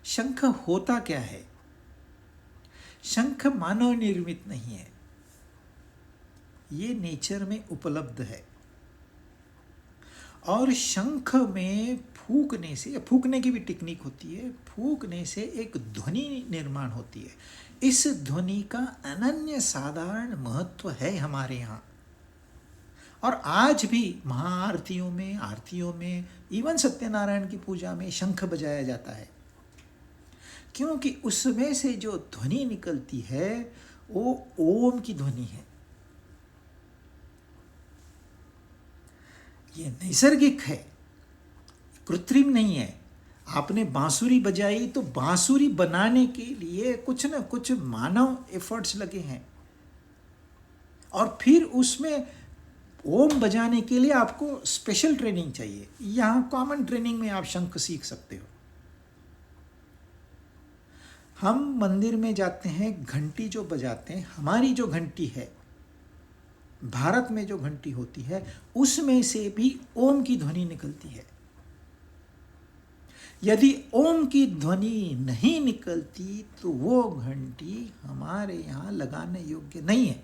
शंख होता क्या है? शंख मानव निर्मित नहीं है, ये नेचर में उपलब्ध है। और शंख में फूंकने से, फूंकने की भी टेक्निक होती है, फूंकने से एक ध्वनि निर्माण होती है। इस ध्वनि का अनन्य साधारण महत्व है हमारे यहाँ। और आज भी महाआरतियों में, आरतियों में, इवन सत्यनारायण की पूजा में शंख बजाया जाता है, क्योंकि उसमें से जो ध्वनि निकलती है वो ओम की ध्वनि है। ये नैसर्गिक है, कृत्रिम नहीं है। आपने बांसुरी बजाई तो बांसुरी बनाने के लिए कुछ न कुछ मानव एफर्ट्स लगे हैं, और फिर उसमें ओम बजाने के लिए आपको स्पेशल ट्रेनिंग चाहिए। यहाँ कॉमन ट्रेनिंग में आप शंख सीख सकते हो। हम मंदिर में जाते हैं, घंटी जो बजाते हैं, हमारी जो घंटी है भारत में जो घंटी होती है उसमें से भी ओम की ध्वनि निकलती है। यदि ओम की ध्वनि नहीं निकलती तो वो घंटी हमारे यहाँ लगाने योग्य नहीं है।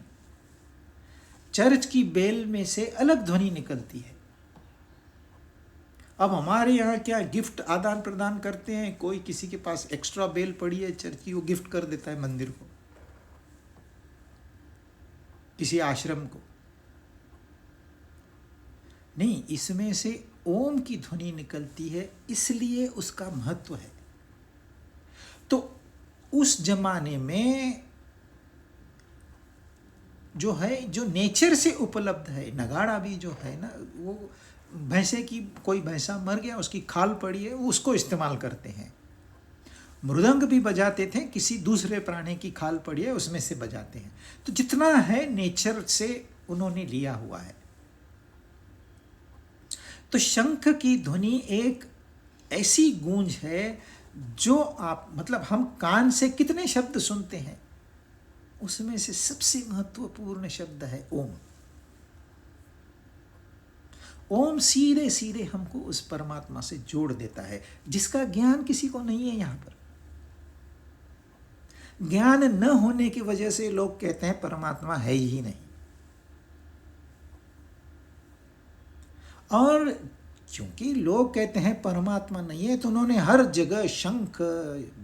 चर्च की बेल में से अलग ध्वनि निकलती है। अब हमारे यहाँ क्या गिफ्ट आदान प्रदान करते हैं, कोई किसी के पास एक्स्ट्रा बेल पड़ी है चर्च की, वो गिफ्ट कर देता है मंदिर को, किसी आश्रम को। नहीं, इसमें से ओम की ध्वनि निकलती है, इसलिए उसका महत्व है। तो उस जमाने में जो है, जो नेचर से उपलब्ध है। नगाड़ा भी जो है ना, वो भैंसे की, कोई भैंसा मर गया, उसकी खाल पड़ी है, उसको इस्तेमाल करते हैं। मृदंग भी बजाते थे, किसी दूसरे प्राणी की खाल पड़ी है उसमें से बजाते हैं। तो जितना है नेचर से उन्होंने लिया हुआ है। तो शंख की ध्वनि एक ऐसी गूंज है जो आप, मतलब हम कान से कितने शब्द सुनते हैं, उसमें से सबसे महत्वपूर्ण शब्द है ओम। ओम सीधे सीधे हमको उस परमात्मा से जोड़ देता है, जिसका ज्ञान किसी को नहीं है। यहाँ पर ज्ञान न होने की वजह से लोग कहते हैं परमात्मा है ही नहीं। और क्योंकि लोग कहते हैं परमात्मा नहीं है, तो उन्होंने हर जगह शंख,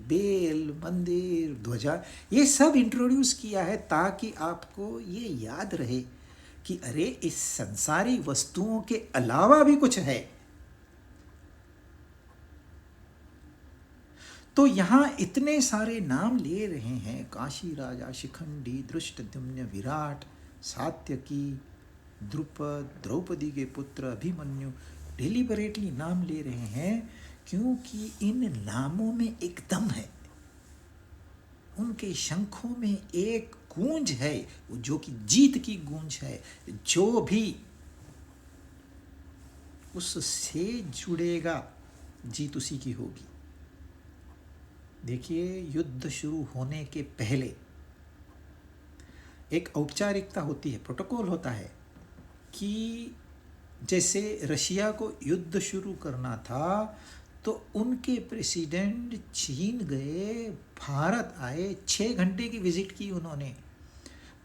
बेल, मंदिर, ध्वजा, ये सब इंट्रोड्यूस किया है, ताकि आपको ये याद रहे कि अरे इस संसारी वस्तुओं के अलावा भी कुछ है। तो यहाँ इतने सारे नाम ले रहे हैं, काशी राजा, शिखंडी, धृष्टद्युम्न, विराट, सात्यकी, द्रुपद, द्रौपदी के पुत्र, अभिमन्यु, डिलिबरेटली नाम ले रहे हैं, क्योंकि इन नामों में एक दम है। उनके शंखों में एक गूंज है, जो कि जीत की गूंज है। जो भी उससे जुड़ेगा, जीत उसी की होगी। देखिए, युद्ध शुरू होने के पहले एक औपचारिकता होती है, प्रोटोकॉल होता है कि जैसे रशिया को युद्ध शुरू करना था, तो उनके प्रेसिडेंट चीन गए, भारत आए, 6 घंटे की विजिट की उन्होंने।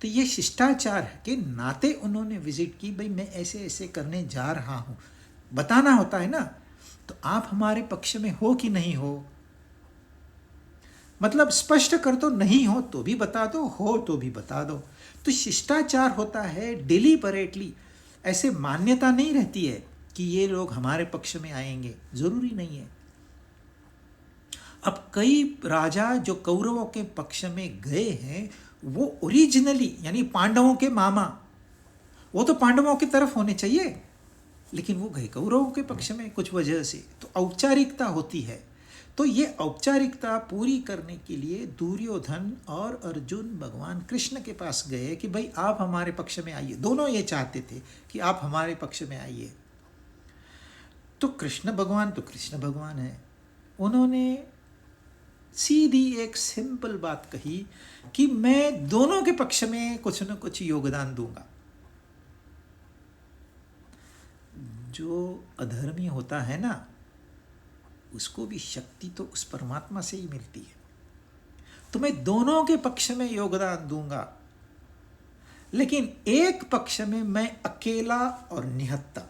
तो ये शिष्टाचार के नाते उन्होंने विजिट की, भाई मैं ऐसे ऐसे करने जा रहा हूँ, बताना होता है ना। तो आप हमारे पक्ष में हो कि नहीं हो, मतलब स्पष्ट कर दो, नहीं हो तो भी बता दो, हो तो भी बता दो। तो शिष्टाचार होता है डिलिबरेटली। ऐसे मान्यता नहीं रहती है कि ये लोग हमारे पक्ष में आएंगे, जरूरी नहीं है। अब कई राजा जो कौरवों के पक्ष में गए हैं, वो ओरिजिनली यानी पांडवों के मामा, वो तो पांडवों की तरफ होने चाहिए, लेकिन वो गए कौरवों के पक्ष में कुछ वजह से। तो औपचारिकता होती है। तो ये औपचारिकता पूरी करने के लिए दुर्योधन और अर्जुन भगवान कृष्ण के पास गए कि भाई आप हमारे पक्ष में आइए। दोनों ये चाहते थे कि आप हमारे पक्ष में आइए। तो कृष्ण भगवान है, उन्होंने सीधी एक सिंपल बात कही कि मैं दोनों के पक्ष में कुछ न कुछ योगदान दूंगा। जो अधर्मी होता है ना, उसको भी शक्ति तो उस परमात्मा से ही मिलती है। तो मैं दोनों के पक्ष में योगदान दूंगा, लेकिन एक पक्ष में मैं अकेला और निहत्ता,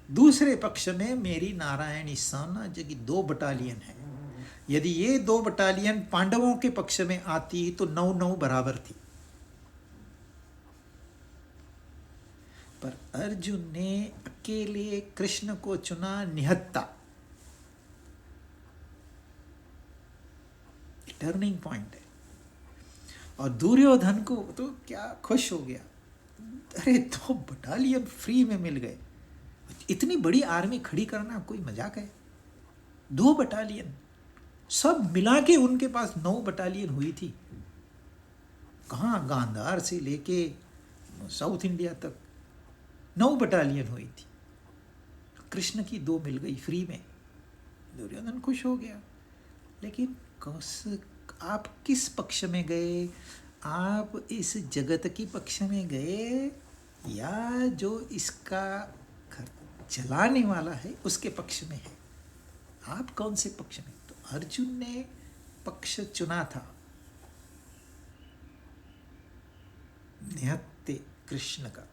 दूसरे पक्ष में मेरी नारायणी सेना जो कि 2 बटालियन है। यदि ये 2 बटालियन पांडवों के पक्ष में आती तो 9-9 बराबर थी, पर अर्जुन ने अकेले कृष्ण को चुना निहत्ता। टर्निंग पॉइंट है। और दुर्योधन को तो क्या खुश हो गया, अरे 2 बटालियन फ्री में मिल गए। इतनी बड़ी आर्मी खड़ी करना कोई मजाक है? 2 बटालियन, सब मिला के उनके पास 9 बटालियन हुई थी। कहाँ, गांधार से लेके साउथ इंडिया तक 9 बटालियन हुई थी। कृष्ण की 2 मिल गई फ्री में, दुर्योधन खुश हो गया। लेकिन आप किस पक्ष में गए? आप इस जगत की पक्ष में गए या जो इसका घर चलाने वाला है उसके पक्ष में है? आप कौन से पक्ष में? तो अर्जुन ने पक्ष चुना था निहत्ते कृष्ण का।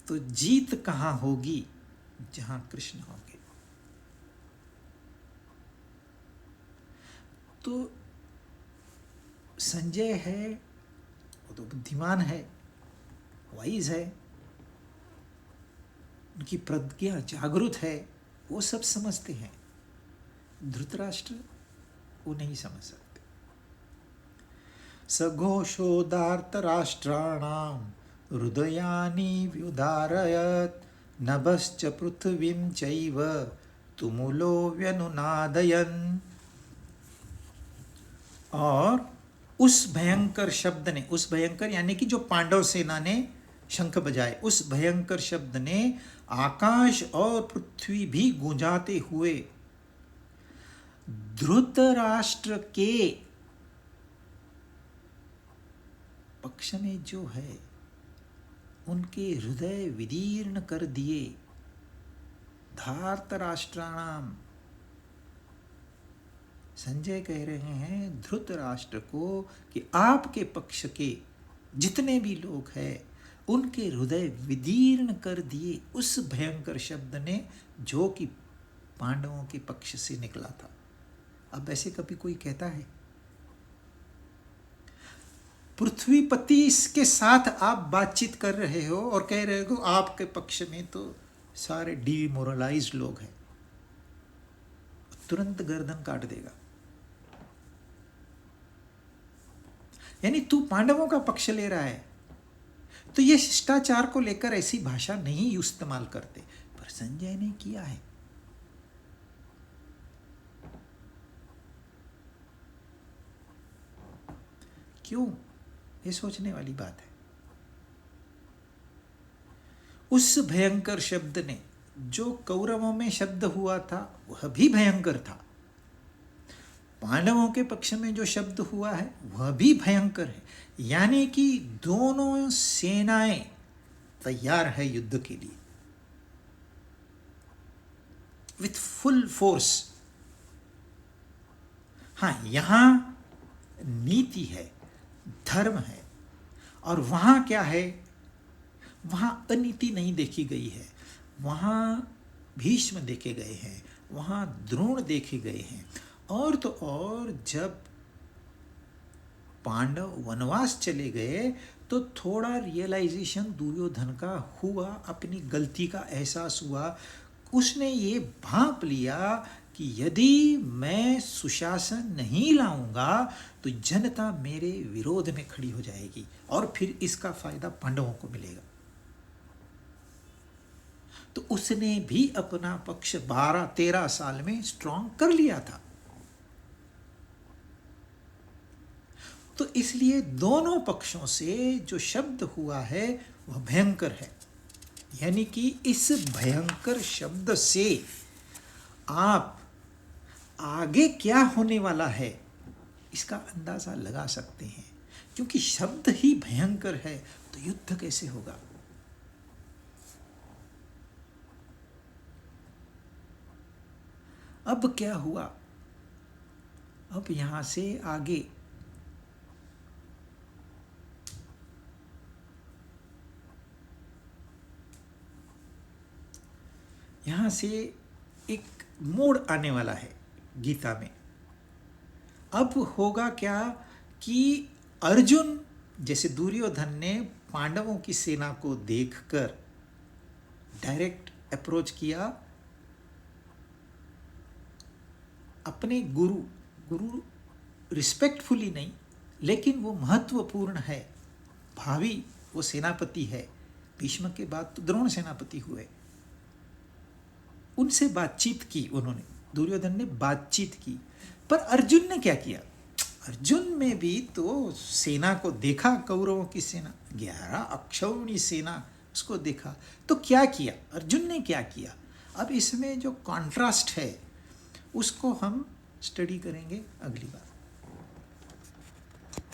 तो जीत कहाँ होगी? जहां कृष्ण होंगे। तो संजय है, वो तो बुद्धिमान है, वाइज है, उनकी प्रज्ञा जागृत है, वो सब समझते हैं। धृतराष्ट्र वो नहीं समझ सकते। सघोषोदार्तराष्ट्राणां हृदयानि व्युदारयत् नभश्च पृथ्वीं चैव तुमुलो व्यनुनादयन्। और उस भयंकर शब्द ने, उस भयंकर यानी कि जो पांडव सेना ने शंख बजाए, उस भयंकर शब्द ने आकाश और पृथ्वी भी गूंजाते हुए धृतराष्ट्र के पक्ष में जो है उनके हृदय विदीर्ण कर दिए। धार्तराष्ट्राणाम, संजय कह रहे हैं धृतराष्ट्र को कि आपके पक्ष के जितने भी लोग हैं उनके हृदय विदीर्ण कर दिए उस भयंकर शब्द ने जो कि पांडवों के पक्ष से निकला था। अब ऐसे कभी कोई कहता है? पृथ्वीपति के साथ आप बातचीत कर रहे हो और कह रहे हो आपके पक्ष में तो सारे डिमोरलाइज्ड लोग हैं, तुरंत गर्दन काट देगा। यानी तू पांडवों का पक्ष ले रहा है, तो ये शिष्टाचार को लेकर ऐसी भाषा नहीं इस्तेमाल करते, पर संजय ने किया है। क्यों? ये सोचने वाली बात है। उस भयंकर शब्द ने, जो कौरवों में शब्द हुआ था वह भी भयंकर था, पांडवों के पक्ष में जो शब्द हुआ है वह भी भयंकर है। यानी कि दोनों सेनाएं तैयार है युद्ध के लिए विथ फुल फोर्स। हाँ, यहां नीति है, धर्म है, और वहां क्या है? वहां अनीति नहीं देखी गई है। वहां भीष्म देखे गए हैं, वहां द्रोण देखे गए हैं। और तो और जब पांडव वनवास चले गए तो थोड़ा रियलाइजेशन दुर्योधन का हुआ, अपनी गलती का एहसास हुआ। उसने ये भांप लिया कि यदि मैं सुशासन नहीं लाऊंगा तो जनता मेरे विरोध में खड़ी हो जाएगी और फिर इसका फायदा पांडवों को मिलेगा। तो उसने भी अपना पक्ष 12-13 साल में स्ट्रांग कर लिया था। तो इसलिए दोनों पक्षों से जो शब्द हुआ है वह भयंकर है। यानी कि इस भयंकर शब्द से आप आगे क्या होने वाला है इसका अंदाजा लगा सकते हैं। क्योंकि शब्द ही भयंकर है तो युद्ध कैसे होगा? अब क्या हुआ? अब यहां से आगे यहाँ से एक मोड़ आने वाला है गीता में। अब होगा क्या कि अर्जुन, जैसे दुर्योधन ने पांडवों की सेना को देखकर डायरेक्ट अप्रोच किया अपने गुरु रिस्पेक्टफुली नहीं, लेकिन वो महत्वपूर्ण है, भावी वो सेनापति है। भीष्म के बाद तो द्रोण सेनापति हुए। उनसे बातचीत की उन्होंने, दुर्योधन ने बातचीत की। पर अर्जुन ने क्या किया? अर्जुन में भी तो सेना को देखा, कौरवों की सेना 11 अक्षौहिणी सेना, उसको देखा। तो क्या किया अर्जुन ने, क्या किया? अब इसमें जो कॉन्ट्रास्ट है उसको हम स्टडी करेंगे अगली बार।